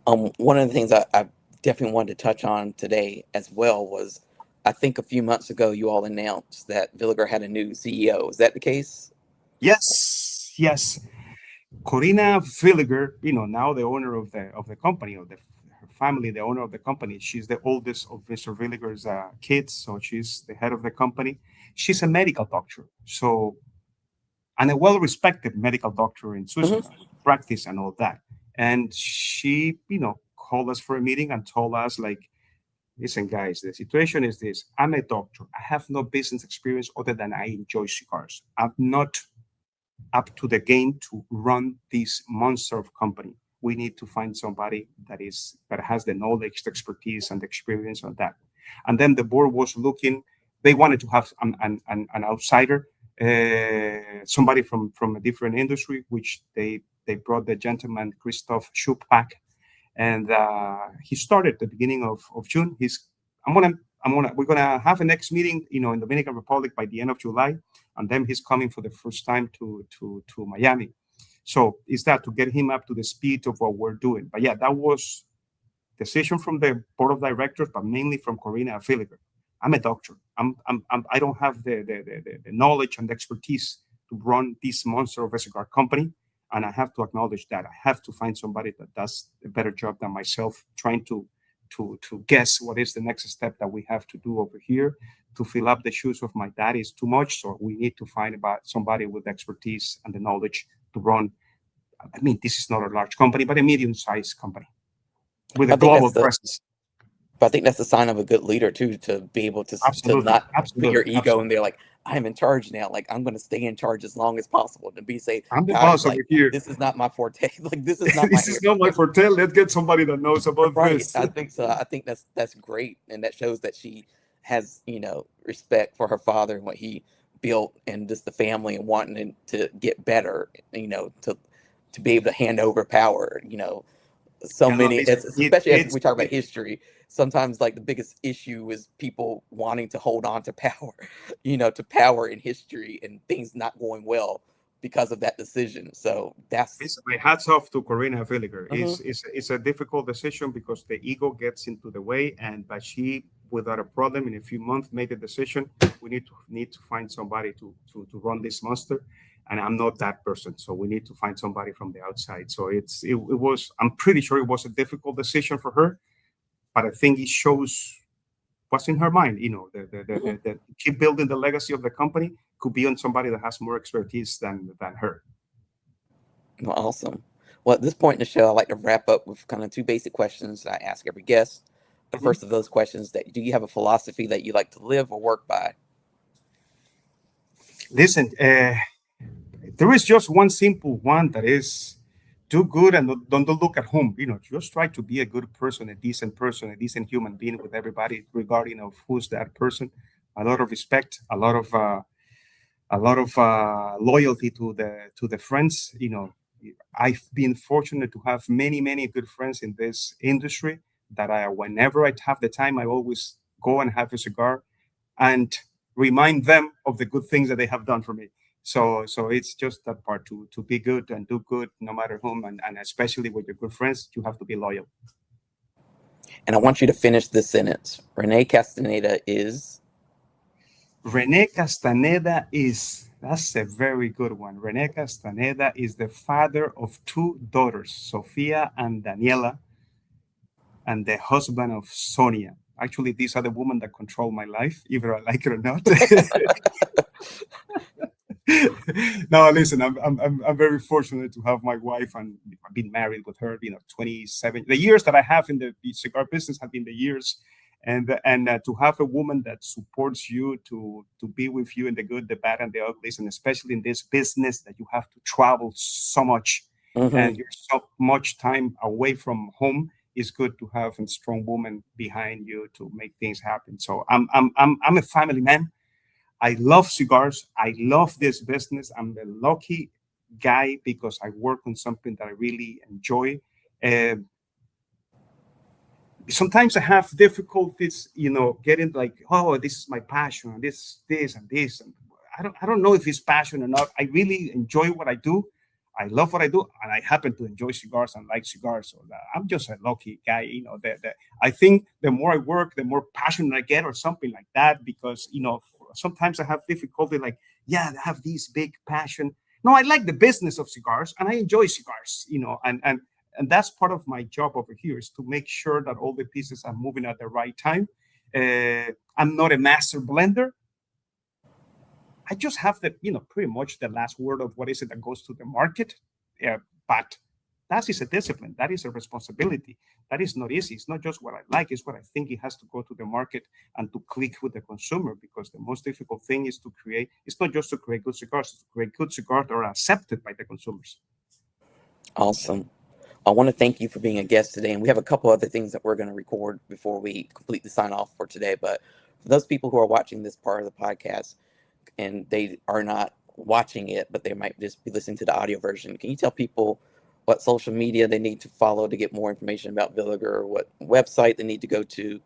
One of the things I definitely wanted to touch on today as well was, I think a few months ago you all announced that Villiger had a new CEO. Is that the case? Yes, yes. Corina Villiger, now the owner of the company, or her family, the owner of the company. She's the oldest of Mr. Villiger's kids, so she's the head of the company. She's a medical doctor, so and a well-respected medical doctor in Hmm. Switzerland, practice and all that. And she, called us for a meeting and told us, like, listen, guys, the situation is this. I'm a doctor. I have no business experience other than I enjoy cigars. I'm not up to the game to run this monster of company. We need to find somebody that has the knowledge, the expertise, and the experience on that. And then the board was looking. They wanted to have an outsider, somebody from a different industry, which they brought the gentleman Christoph Schupak, and he started at the beginning of June. I'm gonna we're gonna have a next meeting, in Dominican Republic by the end of July, and then he's coming for the first time to Miami. So is that to get him up to the speed of what we're doing? But yeah, that was decision from the board of directors, but mainly from Corina Villiger. I'm a doctor. I don't have the knowledge and the expertise to run this monster of a cigar company. And I have to acknowledge that. I have to find somebody that does a better job than myself, trying to guess what is the next step that we have to do over here. To fill up the shoes of my dad is too much. So we need to find about somebody with expertise and the knowledge to run. I mean, this is not a large company, but a medium-sized company with a I think global that's the presence. But I think that's a sign of a good leader too, to be able to Absolutely, not put your absolutely, ego in absolutely. there. Like, I'm in charge now. Like, I'm going to stay in charge as long as possible. To be say, I'm the guys, boss over like, here. this is not my forte. Like, this is not my This is not my area. forte. Let's get somebody that knows about Right. this. I think so. I think that's great, and that shows that she has, respect for her father and what he built, and just the family, and wanting to get better. To be able to hand over power. So Yeah, no, many, listen, especially as we talk about history, sometimes like the biggest issue is people wanting to hold on to power, to power in history, and things not going well because of that decision. So that's. my hats off to Corina Villiger. Mhm. It's a difficult decision because the ego gets into the way, but she, without a problem, in a few months made the decision. We need to find somebody to run this monster, and I'm not that person. So we need to find somebody from the outside. So it was. I'm pretty sure it was a difficult decision for her, but I think it shows what's in her mind. Mhm. The keep building the legacy of the company could be on somebody that has more expertise than her. Well, awesome. Well, at this point in the show, I like to wrap up with kind of two basic questions that I ask every guest. The Mhm. first of those questions: that do you have a philosophy that you like to live or work by? Listen, there is just one simple one that is do good and don't look at whom. Just try to be a good person, a decent human being with everybody, regarding of who's that person. A lot of respect, a lot of loyalty to the friends. I've been fortunate to have many good friends in this industry that whenever I have the time, I always go and have a cigar and remind them of the good things that they have done for me. So it's just that part to be good and do good no matter whom, and especially with your good friends, you have to be loyal. And I want you to finish this sentence. René Castañeda is. René Castañeda that's a very good one. René Castañeda is the father of two daughters, Sofia and Daniela, and the husband of Sonia. Actually, these are the women that control my life, either I like it or not. No, listen, I'm very fortunate to have my wife, and I've been married with her, 27. The years that I have in the cigar business have been the years, and to have a woman that supports you, to be with you in the good, the bad, and the uglies, and especially in this business that you have to travel so much and you're so much time away from home. It's good to have a strong woman behind you to make things happen. So I'm a family man. I love cigars. I love this business. I'm a lucky guy because I work on something that I really enjoy. Uh, Sometimes I have difficulties, getting like, oh, this is my passion, this, and this. And I don't know if it's passion or not. I really enjoy what I do. I love what I do, and I happen to enjoy cigars and like cigars. So I'm just a lucky guy, I think the more I work, the more passionate I get, or something like that. Because sometimes I have difficulty, like, yeah, I have this big passion. No, I like the business of cigars, and I enjoy cigars, and that's part of my job over here, is to make sure that all the pieces are moving at the right time. I'm not a master blender. I just have pretty much the last word of what is it that goes to the market. But that is a discipline. That is a responsibility. That is not easy. It's not just what I like. It's what I think it has to go to the market and to click with the consumer, because the most difficult thing is to create, it's not just to create good cigars, it's to create good cigars that are accepted by the consumers. Awesome. I want to thank you for being a guest today. And we have a couple other things that we're going to record before we completely sign off for today. But for those people who are watching this part of the podcast and they are not watching it, but they might just be listening to the audio version, can you tell people what social media they need to follow to get more information about Villiger, what website they need to go to?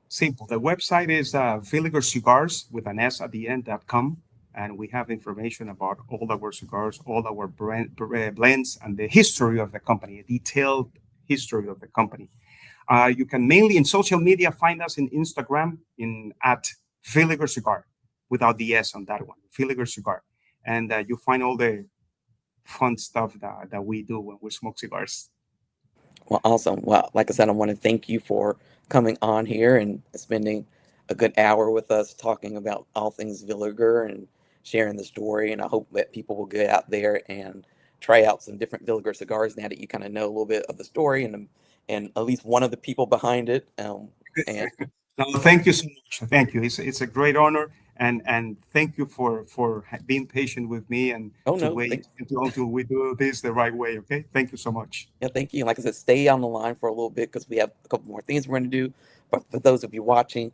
Simple. The website is Villiger Cigars with an S at the end.com. And we have information about all our cigars, all our blends, and the history of the company, a detailed history of the company. You can mainly in social media find us in Instagram at Villiger Cigar, without the S on that one, Villiger Cigar. And you find all the fun stuff that we do when we smoke cigars. Well, awesome. Well, like I said, I want to thank you for coming on here and spending a good hour with us talking about all things Villiger and sharing the story. And I hope that people will get out there and try out some different Villiger cigars now that you kind of know a little bit of the story and at least one of the people behind it. And No, thank you so much. Thank you. It's a great honor, and thank you for being patient with me and oh to no, wait until we do this the right way. Okay. Thank you so much. yeah, thank you. And like I said, stay on the line for a little bit because we have a couple more things we're going to do. But for those of you watching,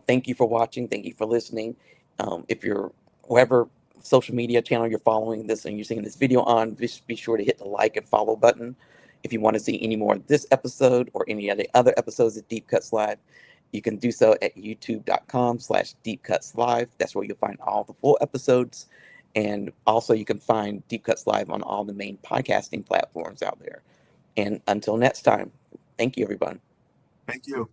thank you for watching. Thank you for listening. If you're whatever social media channel you're following this and you're seeing this video on, just be sure to hit the like and follow button. If you want to see any more of this episode or any of the other episodes of Deep Cuts Live, you can do so at youtube.com/Deep Cuts Live. That's where you'll find all the full episodes. And also you can find Deep Cuts Live on all the main podcasting platforms out there. And until next time, thank you, everyone. Thank you.